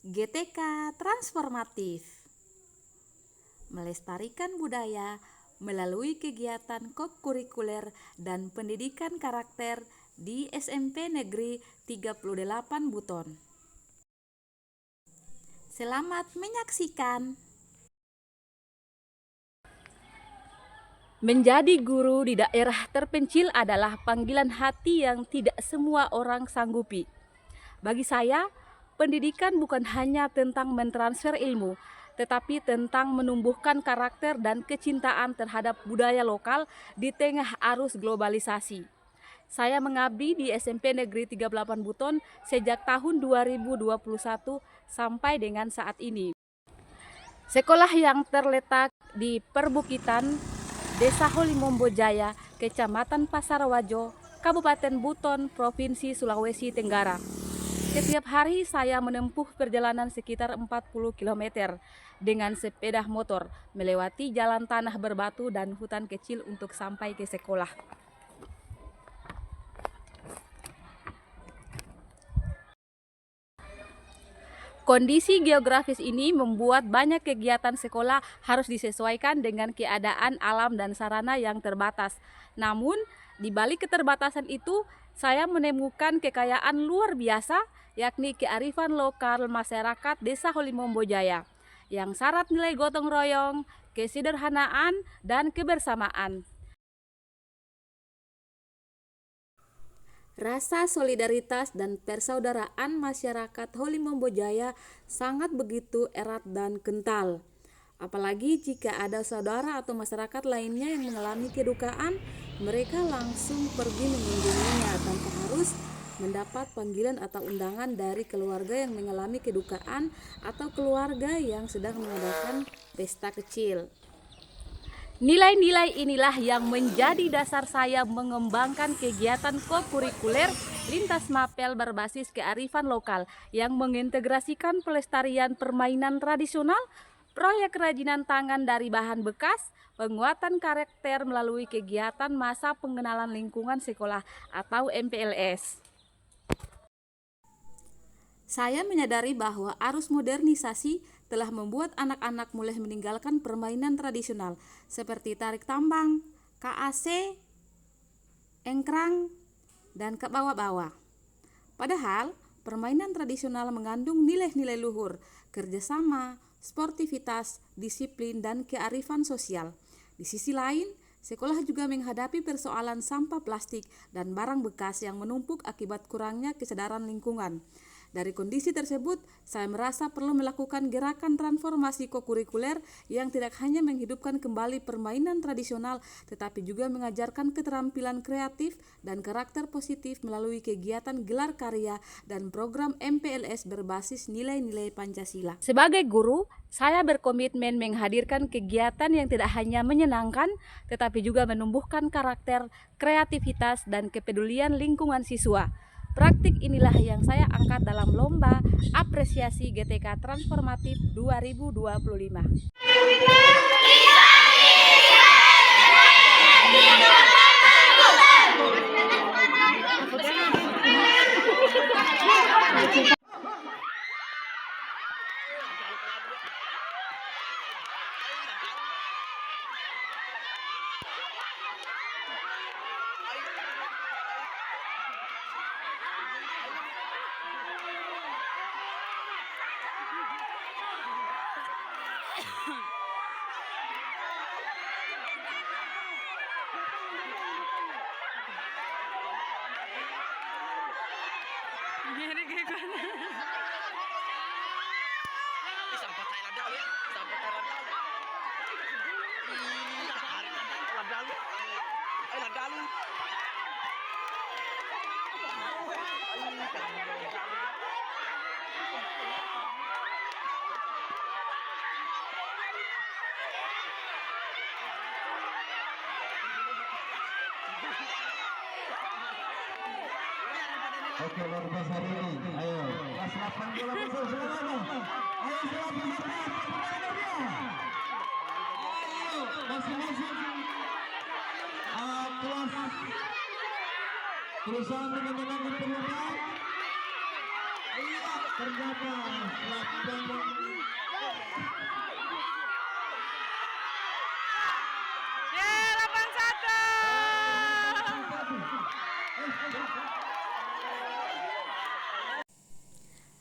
GTK Transformatif, melestarikan budaya melalui kegiatan kokurikuler dan pendidikan karakter di SMP Negeri 38 Buton. Selamat menyaksikan. Menjadi guru di daerah terpencil adalah panggilan hati yang tidak semua orang sanggupi. Bagi saya, pendidikan bukan hanya tentang mentransfer ilmu, tetapi tentang menumbuhkan karakter dan kecintaan terhadap budaya lokal di tengah arus globalisasi. Saya mengabdi di SMP Negeri 38 Buton sejak tahun 2021 sampai dengan saat ini. Sekolah yang terletak di perbukitan Desa Holimombo Jaya, Kecamatan Pasarwajo, Kabupaten Buton, Provinsi Sulawesi Tenggara. Setiap hari saya menempuh perjalanan sekitar 40 km dengan sepeda motor, melewati jalan tanah berbatu dan hutan kecil untuk sampai ke sekolah. Kondisi geografis ini membuat banyak kegiatan sekolah harus disesuaikan dengan keadaan alam dan sarana yang terbatas. Namun, di balik keterbatasan itu, saya menemukan kekayaan luar biasa, yakni kearifan lokal masyarakat Desa Holimombo Jaya, yang syarat nilai gotong royong, kesederhanaan, dan kebersamaan. Rasa solidaritas dan persaudaraan masyarakat Holimombo Jaya sangat begitu erat dan kental. Apalagi jika ada saudara atau masyarakat lainnya yang mengalami kedukaan, mereka langsung pergi mengunjunginya tanpa harus mendapat panggilan atau undangan dari keluarga yang mengalami kedukaan atau keluarga yang sedang mengadakan pesta kecil. Nilai-nilai inilah yang menjadi dasar saya mengembangkan kegiatan kokurikuler lintas mapel berbasis kearifan lokal yang mengintegrasikan pelestarian permainan tradisional, proyek kerajinan tangan dari bahan bekas, penguatan karakter melalui kegiatan masa pengenalan lingkungan sekolah atau MPLS. Saya menyadari bahwa arus modernisasi telah membuat anak-anak mulai meninggalkan permainan tradisional seperti tarik tambang, KAC, engkrang, dan kebawa-bawa. Padahal, permainan tradisional mengandung nilai-nilai luhur, kerjasama, sportivitas, disiplin, dan kearifan sosial. Di sisi lain, sekolah juga menghadapi persoalan sampah plastik dan barang bekas yang menumpuk akibat kurangnya kesadaran lingkungan. Dari kondisi tersebut, saya merasa perlu melakukan gerakan transformasi kokurikuler yang tidak hanya menghidupkan kembali permainan tradisional, tetapi juga mengajarkan keterampilan kreatif dan karakter positif melalui kegiatan gelar karya dan program MPLS berbasis nilai-nilai Pancasila. Sebagai guru, saya berkomitmen menghadirkan kegiatan yang tidak hanya menyenangkan, tetapi juga menumbuhkan karakter, kreativitas, dan kepedulian lingkungan siswa. Praktik inilah yang saya angkat dalam lomba apresiasi GTK Transformatif 2025. Oke, luar biasa hari ini. Ayo, kelas 8 bola musuh semuanya. Ayo, siap Ayo, masing-masing kelas berusaha untuk memenangkan perlombaan. Ternyata 8-1.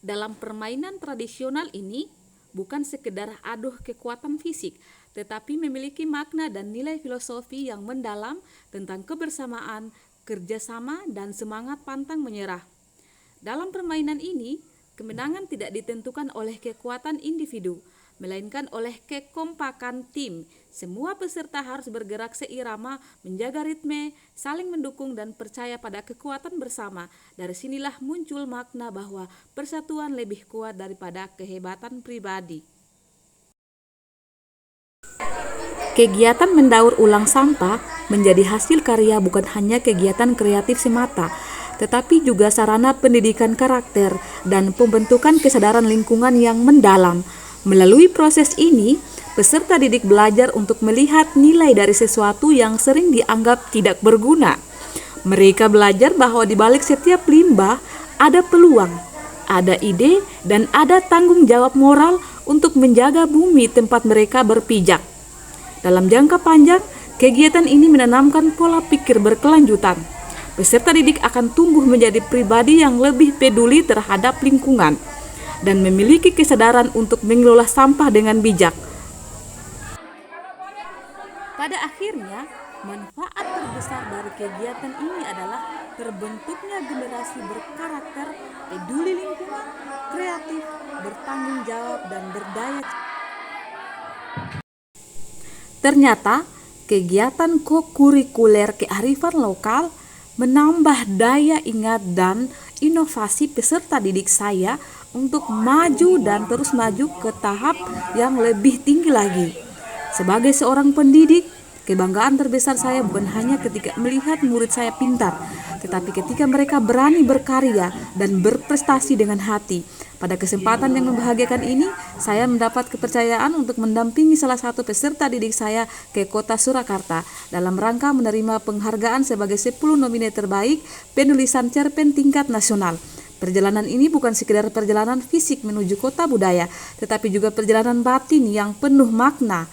Dalam permainan tradisional ini, bukan sekedar adu kekuatan fisik, tetapi memiliki makna dan nilai filosofi yang mendalam tentang kebersamaan, kerjasama, dan semangat pantang menyerah. Dalam permainan ini, kemenangan tidak ditentukan oleh kekuatan individu, melainkan oleh kekompakan tim. Semua peserta harus bergerak seirama, menjaga ritme, saling mendukung dan percaya pada kekuatan bersama. Dari sinilah muncul makna bahwa persatuan lebih kuat daripada kehebatan pribadi. Kegiatan mendaur ulang sampah menjadi hasil karya bukan hanya kegiatan kreatif semata, tetapi juga sarana pendidikan karakter dan pembentukan kesadaran lingkungan yang mendalam. Melalui proses ini, peserta didik belajar untuk melihat nilai dari sesuatu yang sering dianggap tidak berguna. Mereka belajar bahwa di balik setiap limbah ada peluang, ada ide, dan ada tanggung jawab moral untuk menjaga bumi tempat mereka berpijak. Dalam jangka panjang, kegiatan ini menanamkan pola pikir berkelanjutan. Peserta didik akan tumbuh menjadi pribadi yang lebih peduli terhadap lingkungan dan memiliki kesadaran untuk mengelola sampah dengan bijak. Pada akhirnya, manfaat terbesar dari kegiatan ini adalah terbentuknya generasi berkarakter, peduli lingkungan, kreatif, bertanggung jawab, dan berdaya. Ternyata, kegiatan kokurikuler kearifan lokal menambah daya ingat dan inovasi peserta didik saya untuk maju dan terus maju ke tahap yang lebih tinggi lagi. Sebagai seorang pendidik, kebanggaan terbesar saya bukan hanya ketika melihat murid saya pintar, tetapi ketika mereka berani berkarya dan berprestasi dengan hati. Pada kesempatan yang membahagiakan ini, saya mendapat kepercayaan untuk mendampingi salah satu peserta didik saya ke kota Surakarta dalam rangka menerima penghargaan sebagai 10 nomine terbaik penulisan cerpen tingkat nasional. Perjalanan ini bukan sekedar perjalanan fisik menuju kota budaya, tetapi juga perjalanan batin yang penuh makna.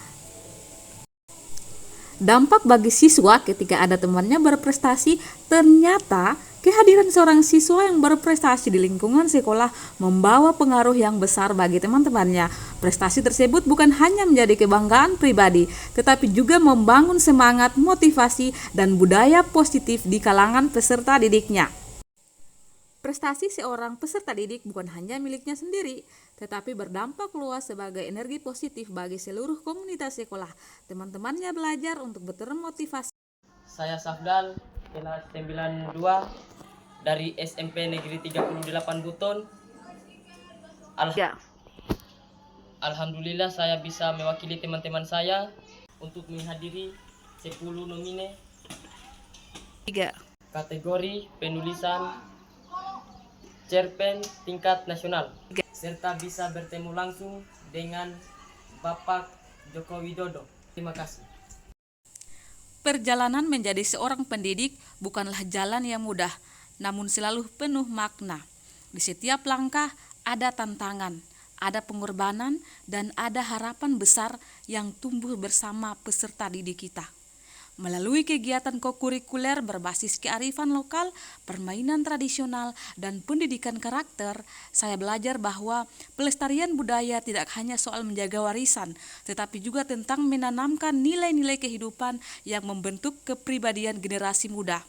Dampak bagi siswa ketika ada temannya berprestasi, ternyata kehadiran seorang siswa yang berprestasi di lingkungan sekolah membawa pengaruh yang besar bagi teman-temannya. Prestasi tersebut bukan hanya menjadi kebanggaan pribadi, tetapi juga membangun semangat, motivasi, dan budaya positif di kalangan peserta didiknya. Prestasi seorang peserta didik bukan hanya miliknya sendiri, tetapi berdampak luas sebagai energi positif bagi seluruh komunitas sekolah. Teman-temannya belajar untuk termotivasi. Saya Safdal, kelas 92 dari SMP Negeri 38 Buton. Alhamdulillah saya bisa mewakili teman-teman saya untuk menghadiri 10 nomine 3. kategori penulisan cerpen tingkat nasional, serta bisa bertemu langsung dengan Bapak Joko Widodo. Terima kasih. Perjalanan menjadi seorang pendidik bukanlah jalan yang mudah, namun selalu penuh makna. Di setiap langkah ada tantangan, ada pengorbanan, dan ada harapan besar yang tumbuh bersama peserta didik kita. Melalui kegiatan kokurikuler berbasis kearifan lokal, permainan tradisional, dan pendidikan karakter, saya belajar bahwa pelestarian budaya tidak hanya soal menjaga warisan, tetapi juga tentang menanamkan nilai-nilai kehidupan yang membentuk kepribadian generasi muda.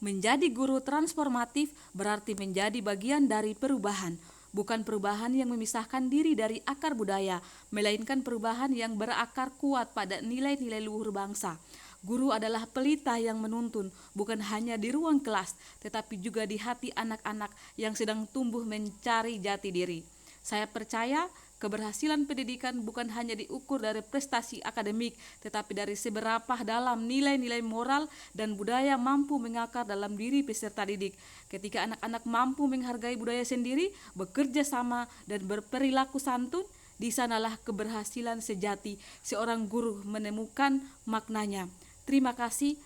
Menjadi guru transformatif berarti menjadi bagian dari perubahan. Bukan perubahan yang memisahkan diri dari akar budaya, melainkan perubahan yang berakar kuat pada nilai-nilai luhur bangsa. Guru adalah pelita yang menuntun, bukan hanya di ruang kelas, tetapi juga di hati anak-anak yang sedang tumbuh mencari jati diri. Saya percaya keberhasilan pendidikan bukan hanya diukur dari prestasi akademik, tetapi dari seberapa dalam nilai-nilai moral dan budaya mampu mengakar dalam diri peserta didik. Ketika anak-anak mampu menghargai budaya sendiri, bekerja sama, dan berperilaku santun, di sanalah keberhasilan sejati seorang guru menemukan maknanya. Terima kasih.